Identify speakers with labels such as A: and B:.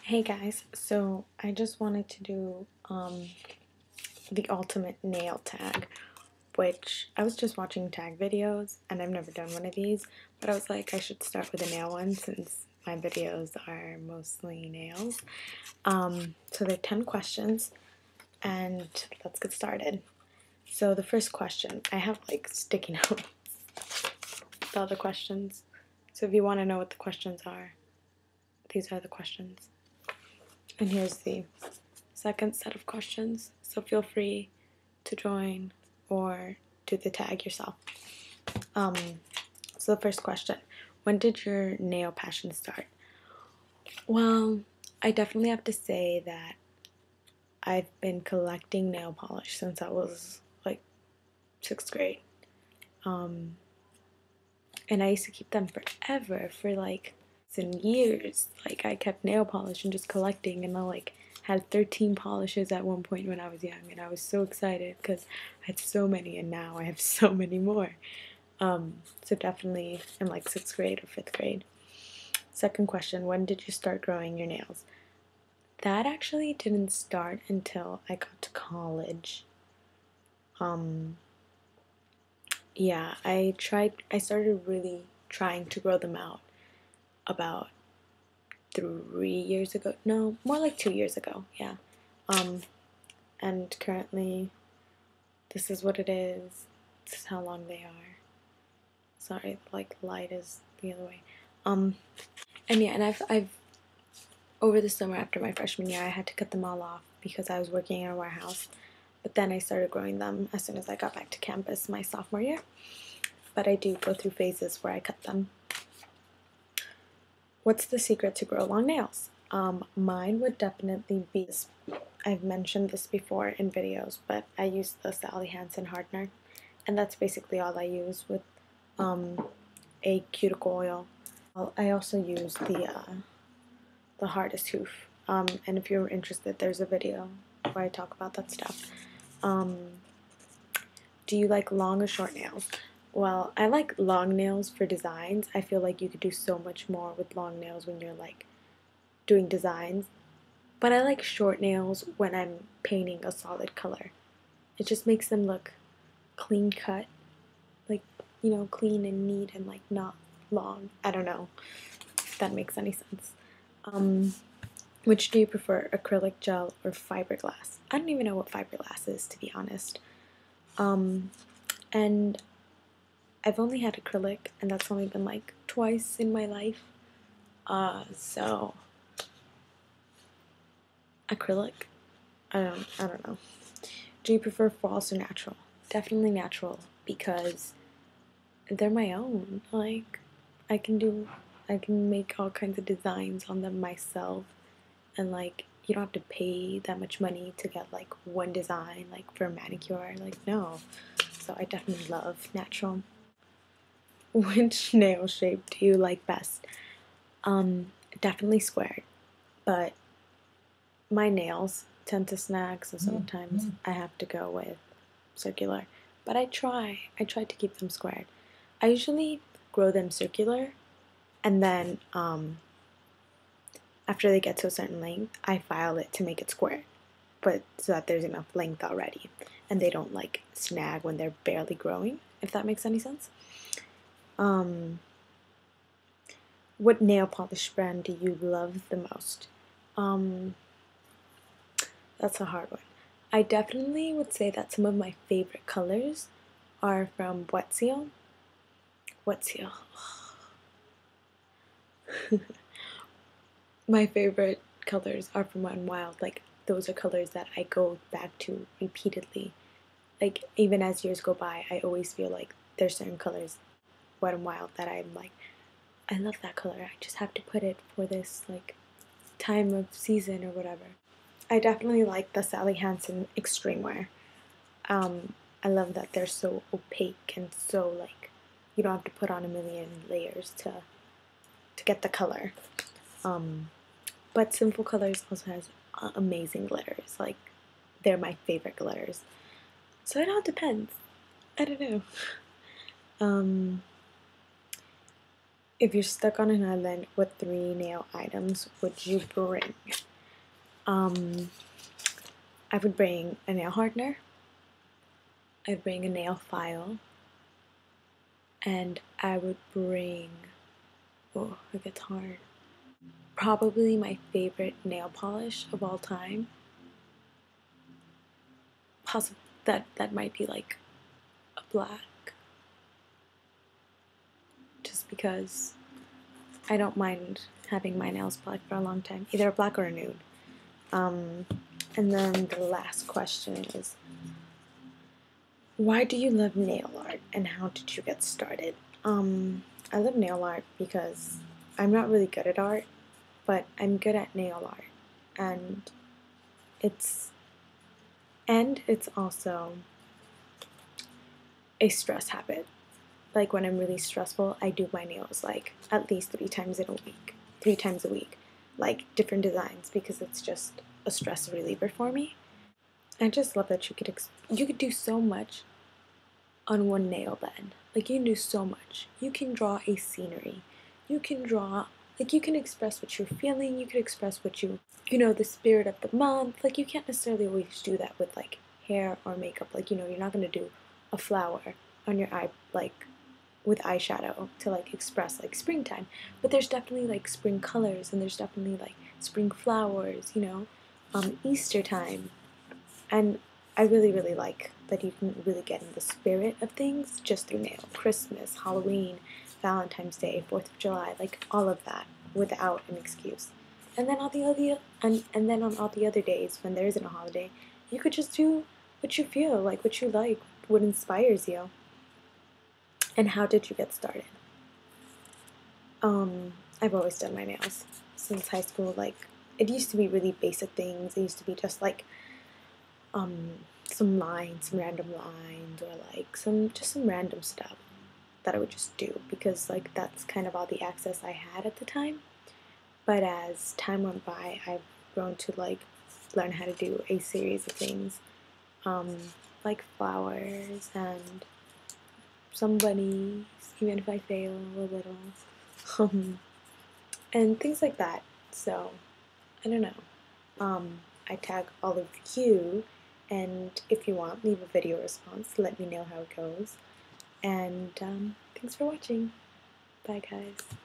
A: Hey guys, so I just wanted to do the ultimate nail tag, which I was just watching tag videos and I've never done one of these, but I was like I should start with a nail one since my videos are mostly nails. So there are 10 questions and let's get started. So the first question, I have like sticky notes with all the questions. So if you want to know what the questions are, these are the questions. And here's the second set of questions, so feel free to join or do the tag yourself. Um, so the first question, when did your nail passion start? Well, I definitely have to say that I've been collecting nail polish since I was like 6th grade. Um, and I used to keep them forever for like some years. Like I kept nail polish and just collecting, and I like had 13 polishes at one point when I was young, and I was so excited because I had so many, and now I have so many more. So definitely in like 6th grade or 5th grade. Second question, when did you start growing your nails? That actually didn't start until I got to college. Um, yeah, I started really trying to grow them out about 3 years ago. No, more like 2 years ago. Yeah. Um, and currently, this is what it is. This is how long they are. Sorry, like light is the other way. And yeah, and I've over the summer after my freshman year, I had to cut them all off because I was working in a warehouse. But then I started growing them as soon as I got back to campus my sophomore year. But I do go through phases where I cut them. What's the secret to grow long nails? Mine would definitely be, I've mentioned this before in videos, but I use the Sally Hansen hardener, and that's basically all I use with a cuticle oil. I also use the hardest hoof, and if you're interested, there's a video where I talk about that stuff. Um, do you like long or short nails? Well, I like long nails for designs. I feel like you could do so much more with long nails when you're like doing designs. But I like short nails when I'm painting a solid color. It just makes them look clean cut, like, clean and neat and like not long. I don't know if that makes any sense. Which do you prefer, acrylic gel or fiberglass? I don't even know what fiberglass is, to be honest. And I've only had acrylic, and that's only been like twice in my life. So acrylic. I don't know. Do you prefer false or natural? Definitely natural because they're my own. Like I can do I can make all kinds of designs on them myself, and like you don't have to pay that much money to get like one design like for a manicure. Like no. So I definitely love natural. Which nail shape do you like best? Definitely squared, but my nails tend to snag, so sometimes I have to go with circular. But I try to keep them squared. I usually grow them circular, and then after they get to a certain length, I file it to make it square, but so that there's enough length already, and they don't like snag when they're barely growing. If that makes any sense. Um, what nail polish brand do you love the most? Um, that's a hard one. I definitely would say that some of my favorite colors are from Wet Seal. Wet Seal. My favorite colors are from Wet n Wild. Like those are colors that I go back to repeatedly. Like even as years go by, I always feel like there's certain colors, Wet n Wild, that I'm like, I love that color. I just have to put it for this like time of season or whatever. I definitely like the Sally Hansen Extreme Wear. I love that they're so opaque and so like you don't have to put on a million layers to get the color. But Sinful Colors also has amazing glitters. Like they're my favorite glitters. So it all depends. I don't know. Um, If you're stuck on an island, what 3 nail items would you bring? Um, I would bring a nail hardener, I'd bring a nail file, and I would bring, oh, it gets hard. Probably my favorite nail polish of all time. Possibly that might be like a black, just because I don't mind having my nails black for a long time, either a black or a nude. Um, and then the last question is, why do you love nail art and how did you get started? I love nail art because I'm not really good at art, but I'm good at nail art. And it's it's also a stress habit. Like when I'm really stressful, I do my nails like at least 3 times a week, like different designs because it's just a stress reliever for me. I just love that you could do so much on one nail bed. Like you can do so much. You can draw a scenery. You can draw like you can express what you're feeling. You can express what the spirit of the month. Like you can't necessarily always do that with like hair or makeup. Like you're not gonna do a flower on your eye like with eyeshadow to like express like springtime. But there's definitely like spring colors and there's definitely like spring flowers. Easter time. And I really, really like that you can really get in the spirit of things just through nail. Christmas, Halloween, Valentine's Day, 4th of July, like all of that without an excuse. And then and then on all the other days when there isn't a holiday, you could just do what you feel, like what you like, what inspires you. And how did you get started? I've always done my nails since high school. Like it used to be really basic things. It used to be just like um, some random lines, or like some random stuff that I would just do because like that's kind of all the access I had at the time. But as time went by, I've grown to like learn how to do a series of things, um, like flowers and some bunnies, even if I fail a little, um, and things like that. So I don't know. I tag all of you, and if you want, leave a video response. Let me know how it goes. And thanks for watching. Bye, guys.